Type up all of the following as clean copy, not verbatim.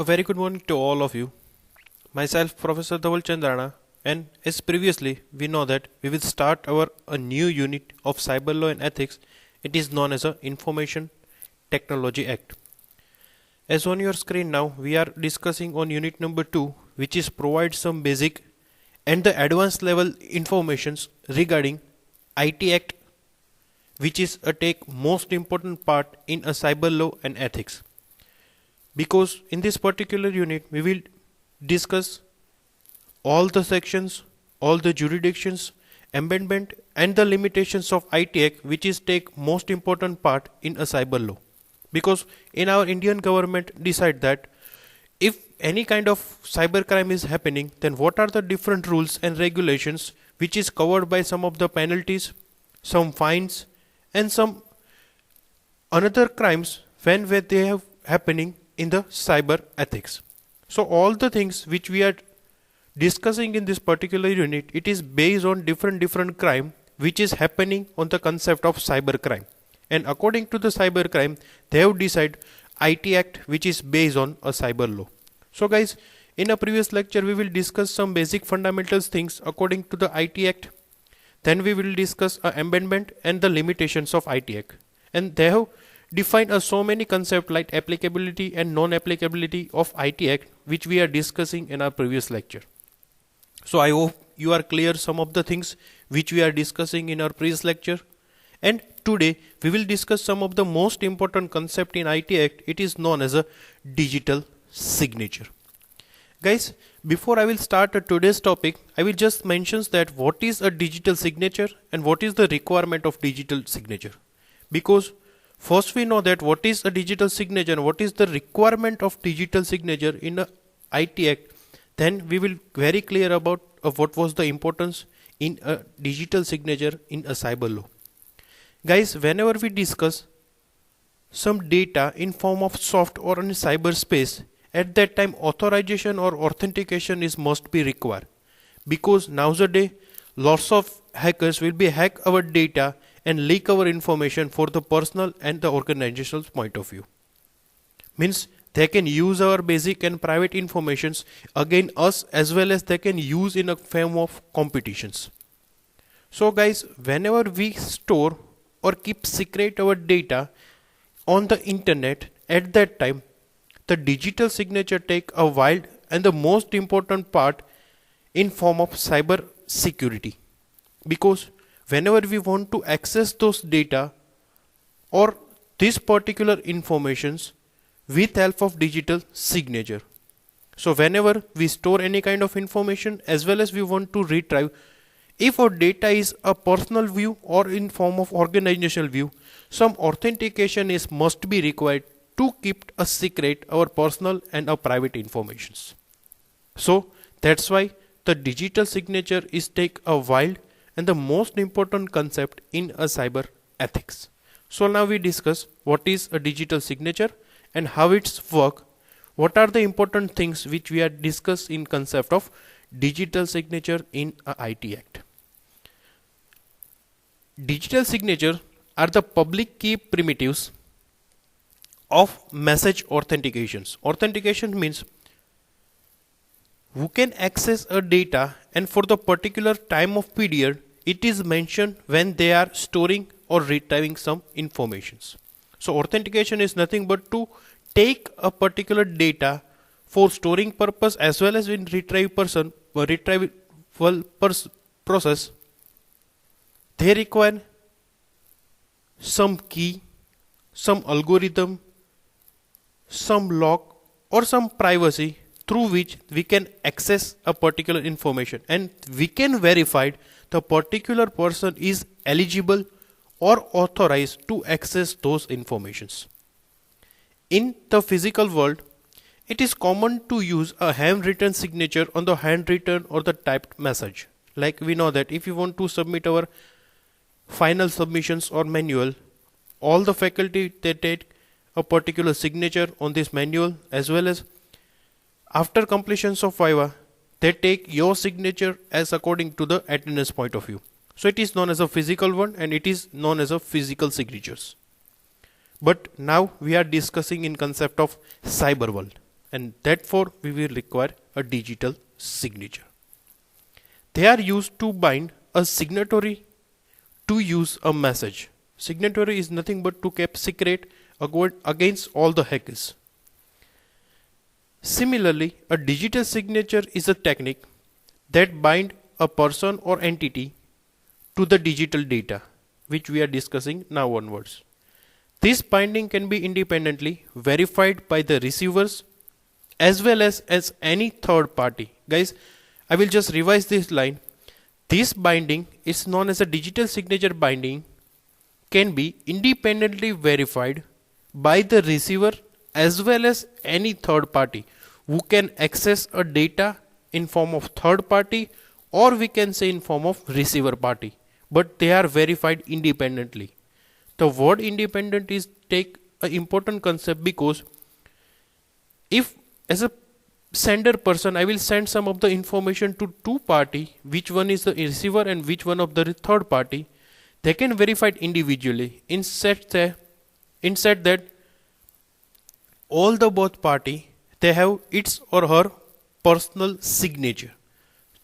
A very good morning to all of you. Myself, Professor Dhaval Chandarana, and as previously, we know that we will start a new unit of cyber law and ethics. It is known as a Information Technology Act. As on your screen now, we are discussing on unit number 2, which is provide some basic and the advanced level informations regarding IT Act, which is a take most important part in a cyber law and ethics. Because in this particular unit we will discuss all the sections, all the jurisdictions, amendment and the limitations of IT Act, which is take most important part in a cyber law. Because in our Indian government decide that if any kind of cyber crime is happening, then what are the different rules and regulations which is covered by some of the penalties, some fines and some another crimes when they have happening in the cyber ethics. So all the things which we are discussing in this particular unit, it is based on different crime which is happening on the concept of cyber crime. And according to the cyber crime, they have decided IT Act, which is based on a cyber law. So guys, in a previous lecture we will discuss some basic fundamentals things according to the IT Act. Then we will discuss a amendment and the limitations of IT Act. And they have defined so many concepts like applicability and non-applicability of IT Act, which we are discussing in our previous lecture. So I hope you are clear some of the things which we are discussing in our previous lecture. And today we will discuss some of the most important concept in IT Act. It is known as a digital signature. Guys, before I will start today's topic, I will just mention that what is a digital signature and what is the requirement of digital signature. Because first we know that what is a digital signature and what is the requirement of digital signature in a IT Act. Then we will very clear about what was the importance in a digital signature in a cyber law. Guys, whenever we discuss some data in form of soft or in cyberspace, at that time authorization or authentication is must be required. Because nowadays lots of hackers will be hack our data and leak our information for the personal and the organizational point of view. Means they can use our basic and private informations against us, as well as they can use in a form of competitions. So guys, whenever we store or keep secret our data on the internet, at that time the digital signature take a wild and the most important part in form of cyber security. Because whenever we want to access those data or this particular informations with help of digital signature. So whenever we store any kind of information, as well as we want to retrieve, if our data is a personal view or in form of organizational view, some authentication is must be required to keep a secret our personal and our private informations. So that's why the digital signature is take a wild and the most important concept in a cyber ethics. So now we discuss what is a digital signature and how it's work. What are the important things which we are discuss in concept of digital signature in a IT Act. Digital signature are the public key primitives of message authentications. Authentication means who can access a data and for the particular time of period it is mentioned when they are storing or retrieving some informations. So authentication is nothing but to take a particular data for storing purpose, as well as in retrieval process. They require some key, some algorithm, some lock or some privacy through which we can access a particular information, and we can verify the particular person is eligible or authorized to access those informations. In the physical world, it is common to use a handwritten signature on the handwritten or the typed message. Like we know that if you want to submit our final submissions or manual, all the faculty they take a particular signature on this manual, as well as after completions of Viva, they take your signature as according to the attendance point of view. So it is known as a physical one and it is known as a physical signatures. But now we are discussing in concept of cyber world. and therefore we will require a digital signature. They are used to bind a signatory to use a message. Signatory is nothing but to keep secret against all the hackers. Similarly, a digital signature is a technique that binds a person or entity to the digital data, which we are discussing now onwards. This binding can be independently verified by the receivers as well as any third party. Guys, I will just revise this line. This binding is known as a digital signature binding, can be independently verified by the receiver as well as any third party who can access a data in form of third party, or we can say in form of receiver party, but they are verified independently. The word independent is take an important concept, because if as a sender person I will send some of the information to two party, which one is the receiver and which one of the third party, they can verify it individually. Instead that all the both party, they have its or her personal signature.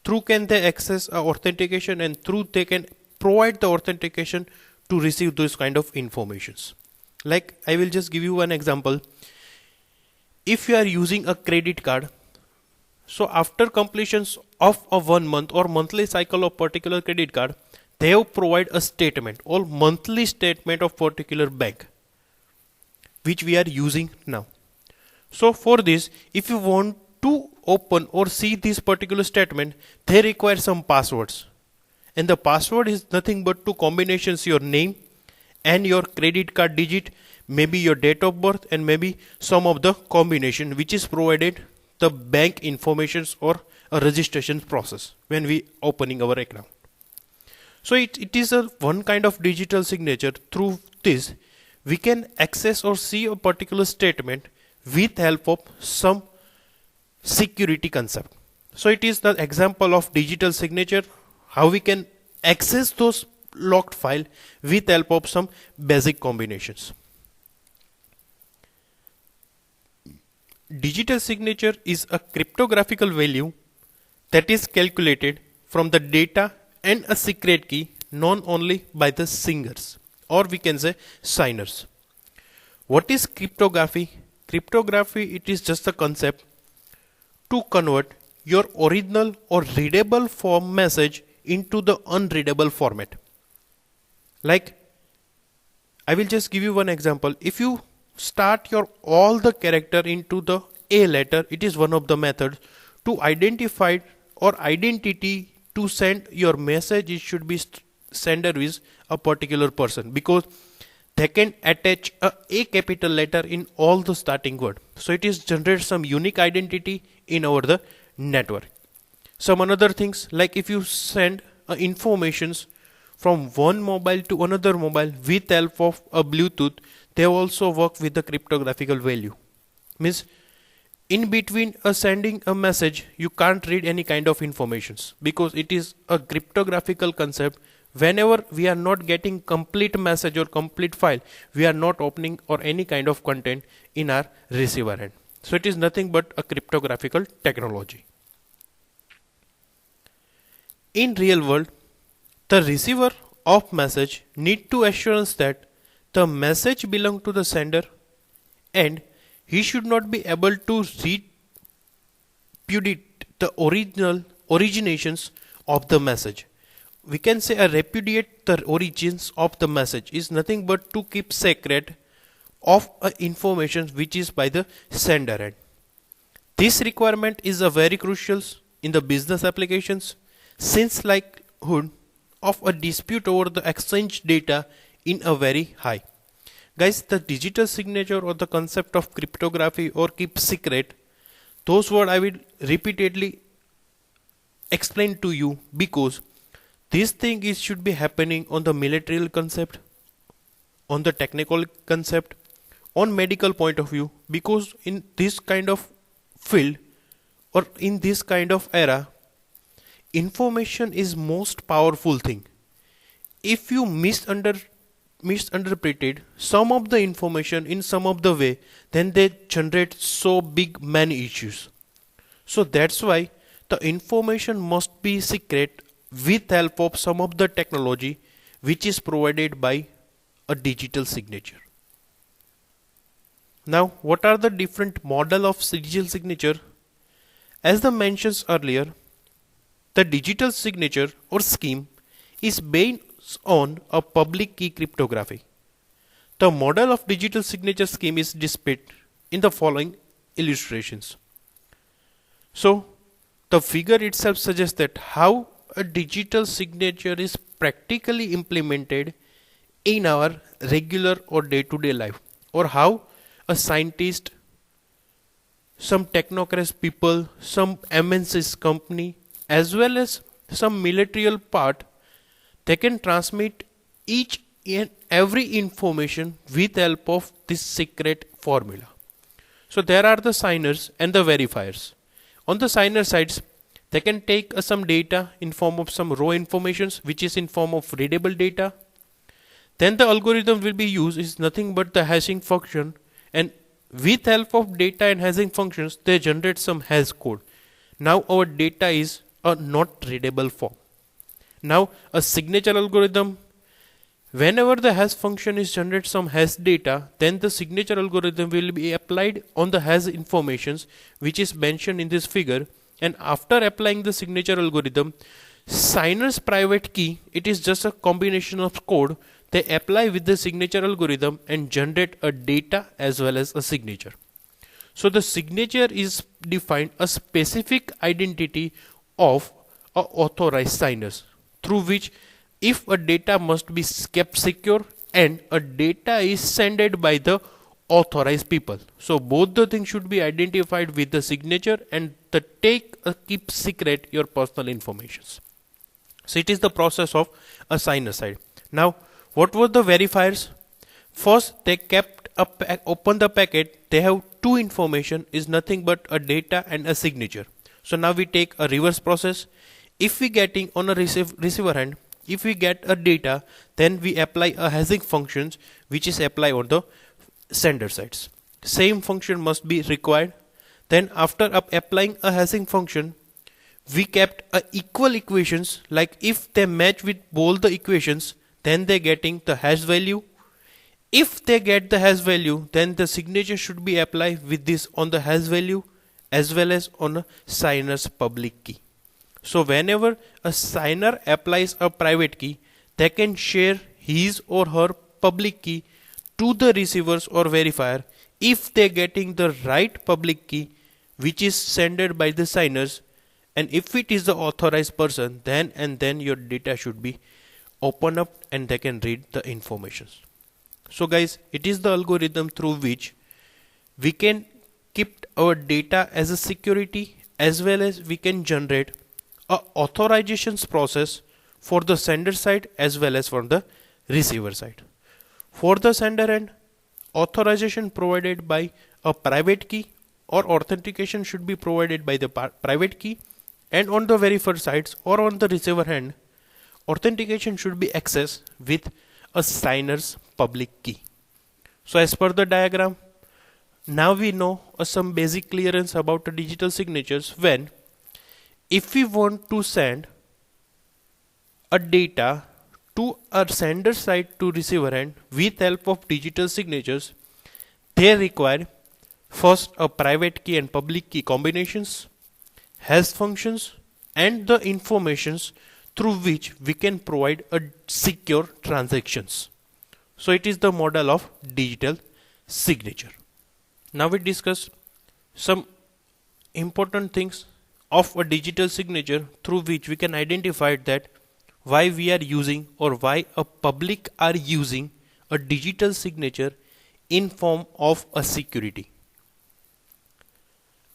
Through can they access authentication, and through they can provide the authentication to receive those kind of informations. Like I will just give you one example. If you are using a credit card, so after completions of a 1 month or monthly cycle of particular credit card, they have provide a statement or monthly statement of particular bank, which we are using now. So for this, if you want to open or see this particular statement, they require some passwords, and the password is nothing but two combinations: your name and your credit card digit, maybe your date of birth, and maybe some of the combination which is provided the bank informations or a registration process when we opening our account. So it is a one kind of digital signature. Through this we can access or see a particular statement with help of some security concept. So it is the example of digital signature, how we can access those locked file with help of some basic combinations. Digital signature is a cryptographical value that is calculated from the data and a secret key known only by the signers, or we can say signers. What is cryptography? Cryptography, it is just a concept to convert your original or readable form message into the unreadable format. Like I will just give you one example. If you start your all the character into the A letter, it is one of the methods to identify or identity to send your message. It should be sender is a particular person, because they can attach a capital letter in all the starting word. So it is generate some unique identity in our the network. Some another things, like if you send informations from one mobile to another mobile with help of a Bluetooth, they also work with the cryptographical value. Means in between sending a message, you can't read any kind of informations, because it is a cryptographical concept. Whenever we are not getting complete message or complete file, we are not opening or any kind of content in our receiver end. So it is nothing but a cryptographical technology. In real world, the receiver of message need to assurance that the message belong to the sender, and he should not be able to repudiate the originations of the message. We can say a repudiate the origins of the message is nothing but to keep secret of information which is by the sender end. This requirement is a very crucial in the business applications, since likelihood of a dispute over the exchange data in a very high. Guys, the digital signature or the concept of cryptography or keep secret, those words I will repeatedly explain to you, because this thing is should be happening on the military concept, on the technical concept, on medical point of view, because in this kind of field or in this kind of era, information is most powerful thing. If you misinterpreted some of the information in some of the way, then they generate so big many issues. So that's why the information must be secret with help of some of the technology which is provided by a digital signature. Now, what are the different model of digital signature? As the mentions earlier, the digital signature or scheme is based on a public key cryptography. The model of digital signature scheme is displayed in the following illustrations. So, the figure itself suggests that how a digital signature is practically implemented in our regular or day-to-day life, or how a scientist, some technocracy people, some MNCs company, as well as some military part, they can transmit each and every information with help of this secret formula. So there are the signers and the verifiers. On the signer sides, they can take some data in form of some raw informations which is in form of readable data. Then the algorithm will be used is nothing but the hashing function, and with help of data and hashing functions they generate some hash code. Now our data is a not readable form. Now a signature algorithm, whenever the hash function is generate some hash data, then the signature algorithm will be applied on the hash informations which is mentioned in this figure, and after applying the signature algorithm, signer's private key, it is just a combination of code they apply with the signature algorithm and generate a data as well as a signature. So the signature is defined a specific identity of a authorized signers, through which if a data must be kept secure and a data is sent by the authorized people. So both the things should be identified with the signature and the keep secret your personal informations. So it is the process of a signer side. Now what were the verifiers? First they kept open the packet, they have two information is nothing but a data and a signature. So now we take a reverse process. If we getting on a receiver end, if we get a data, then we apply a hashing functions which is applied on the sender sides. Same function must be required. Then after applying a hashing function, we kept a equal equations, like if they match with both the equations, then they getting the hash value. If they get the hash value, then the signature should be applied with this on the hash value as well as on a signer's public key. So whenever a signer applies a private key, they can share his or her public key to the receivers or verifier if they getting the right public key which is sent by the signers, and if it is the authorized person, then and then your data should be open up and they can read the information. So guys, it is the algorithm through which we can keep our data as a security as well as we can generate a authorizations process for the sender side as well as for the receiver side. For the sender end, authorization provided by a private key or authentication should be provided by the private key, and on the verifier sides or on the receiver end, authentication should be accessed with a signer's public key. So as per the diagram, now we know some basic clearance about the digital signatures. When if we want to send a data to a sender side to receiver end with help of digital signatures, they require first a private key and public key combinations, hash functions, and the informations through which we can provide a secure transactions. So it is the model of digital signature. Now we discuss some important things of a digital signature through which we can identify that why we are using or why a public are using a digital signature in form of a security.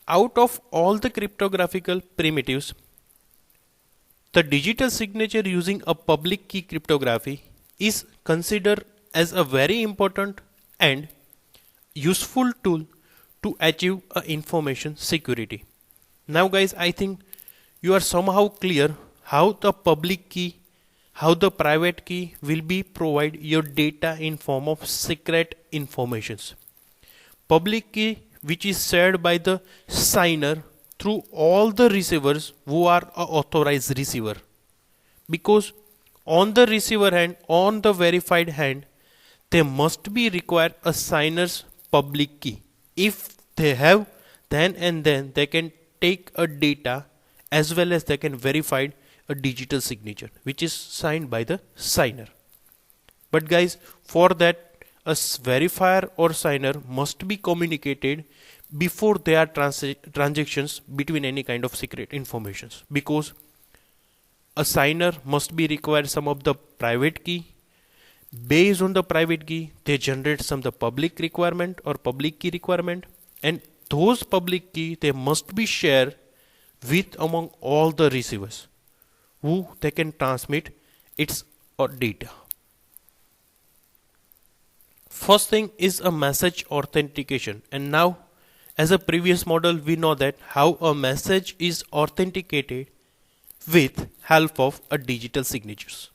Out of all the cryptographical primitives, the digital signature using a public key cryptography is considered as a very important and useful tool to achieve information security. Now guys, I think you are somehow clear how the public key, how the private key will be provide your data in form of secret informations. Public key which is shared by the signer through all the receivers who are a authorized receiver, because on the receiver hand, on the verified hand, they must be require a signer's public key. If they have, then and then they can take a data as well as they can verify a digital signature which is signed by the signer. But guys, for that a verifier or signer must be communicated before there are transactions between any kind of secret informations, because a signer must be required some of the private key. Based on the private key, they generate some the public requirement or public key requirement, and those public key they must be shared with among all the receivers who they can transmit its or data. First thing is a message authentication, and now as a previous model we know that how a message is authenticated with help of a digital signatures.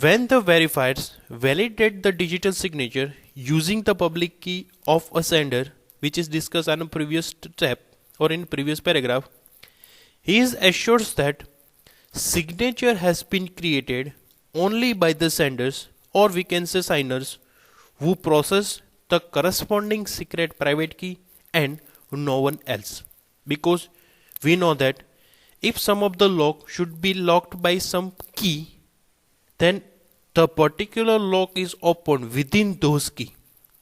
When the verifiers validate the digital signature using the public key of a sender, which is discussed on a previous step or in previous paragraph, he is assured that signature has been created only by the senders, or we can say signers, who process the corresponding secret private key and no one else. Because we know that if some of the lock should be locked by some key, then the particular lock is opened within those key.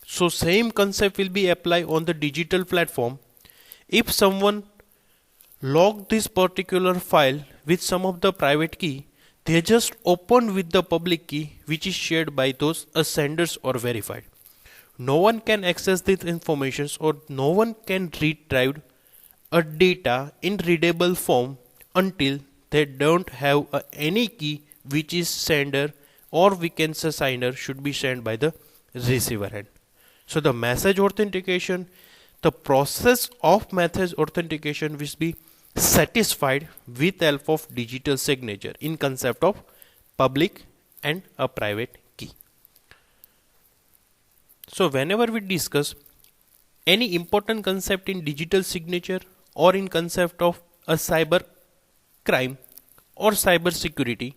So same concept will be applied on the digital platform. If someone locked this particular file with some of the private key, they just open with the public key which is shared by those senders or verified. No one can access these informations, or no one can retrieve a data in readable form until they don't have any key which is sender or we can say signer should be sent by the receiver end. So the message authentication, the process of message authentication will be satisfied with help of digital signature in concept of public and a private key. So whenever we discuss any important concept in digital signature or in concept of a cyber crime or cyber security,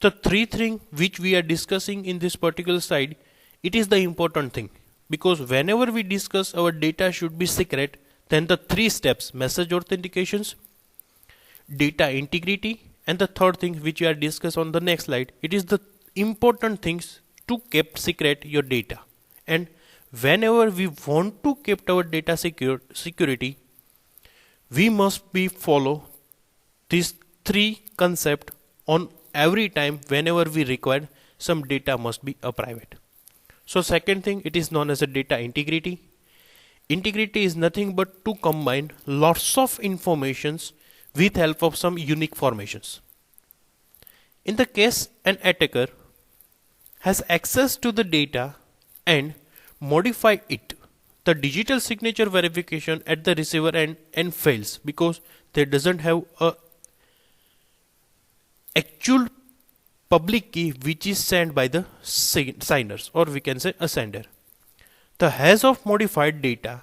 the three things which we are discussing in this particular slide, it is the important thing, because whenever we discuss our data should be secret, then the three steps: message authentications, data integrity, and the third thing which we are discuss on the next slide, it is the important things to keep secret your data. And whenever we want to keep our data security, we must be follow these three concept on every time whenever we require some data must be a private. So second thing, it is known as a data integrity. Integrity is nothing but to combine lots of informations with help of some unique formations. In the case an attacker has access to the data and modify it, the digital signature verification at the receiver end and fails, because they doesn't have a actual public key which is sent by the signers, or we can say a sender. The hash of modified data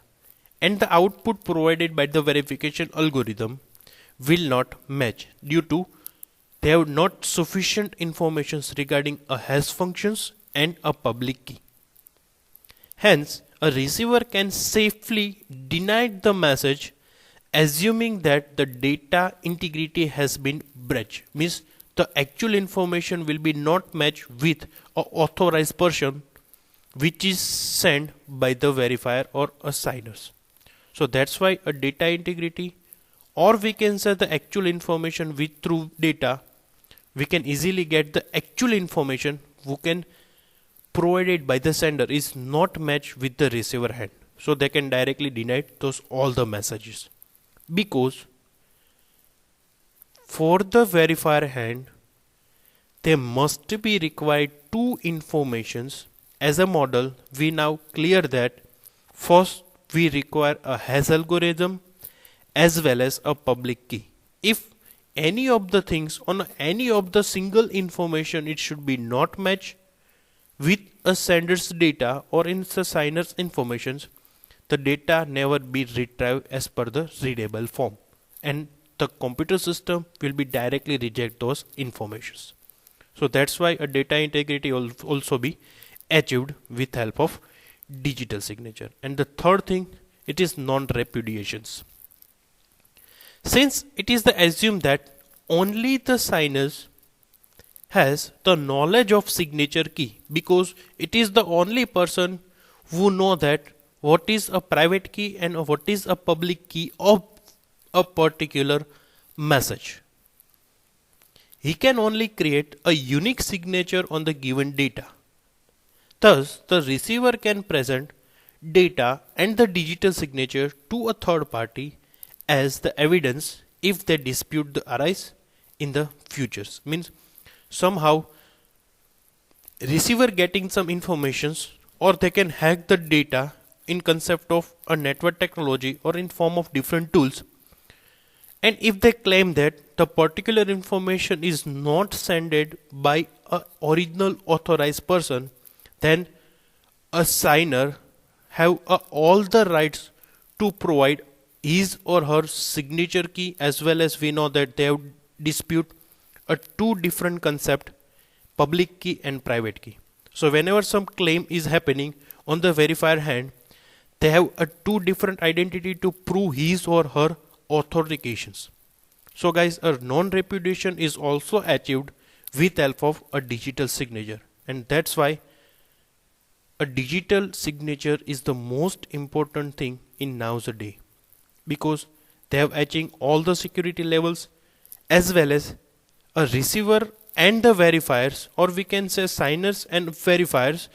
and the output provided by the verification algorithm will not match due to they have not sufficient information regarding a hash functions and a public key. Hence, a receiver can safely deny the message assuming that the data integrity has been breached, means the actual information will be not matched with an authorized person which is sent by the verifier or a signers. So that's why a data integrity, or we can say the actual information with through data, we can easily get the actual information who can provided by the sender is not matched with the receiver hand. So they can directly deny those all the messages, because for the verifier hand there must be required two informations. As a model we now clear that first we require a hash algorithm as well as a public key. If any of the things on any of the single information, it should be not match with a sender's data or in the signer's informations, the data never be retrieved as per the readable form, and the computer system will be directly reject those informations. So that's why a data integrity will also be achieved with help of digital signature. And the third thing, it is non-repudiations. Since it is the assumed that only the signers has the knowledge of signature key, because it is the only person who know that what is a private key and what is a public key of a particular message. He can only create a unique signature on the given data. Thus, the receiver can present data and the digital signature to a third party as the evidence if they dispute the arise in the futures. Means somehow receiver getting some informations, or they can hack the data in concept of a network technology or in form of different tools, and if they claim that the particular information is not sended by a original authorized person, then a signer have all the rights to provide his or her signature key, as well as we know that they have dispute a two different concept, public key and private key. So whenever some claim is happening on the verifier hand, they have a two different identity to prove his or her authentications. So guys, a non-repudiation is also achieved with help of a digital signature, and that's why a digital signature is the most important thing in nowadays, because they have achieved all the security levels, as well as a receiver and the verifiers, or we can say signers and verifiers,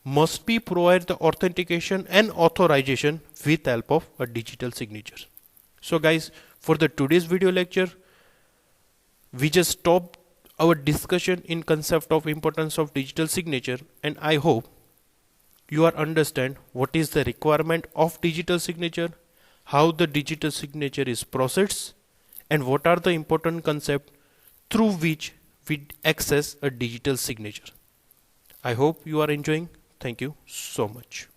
must be provide the authentication and authorization with help of a digital signature. So guys, for the today's video lecture, we just stopped our discussion in concept of importance of digital signature, and I hope you are understand what is the requirement of digital signature, how the digital signature is processed, and what are the important concepts through which we access a digital signature. I hope you are enjoying. Thank you so much.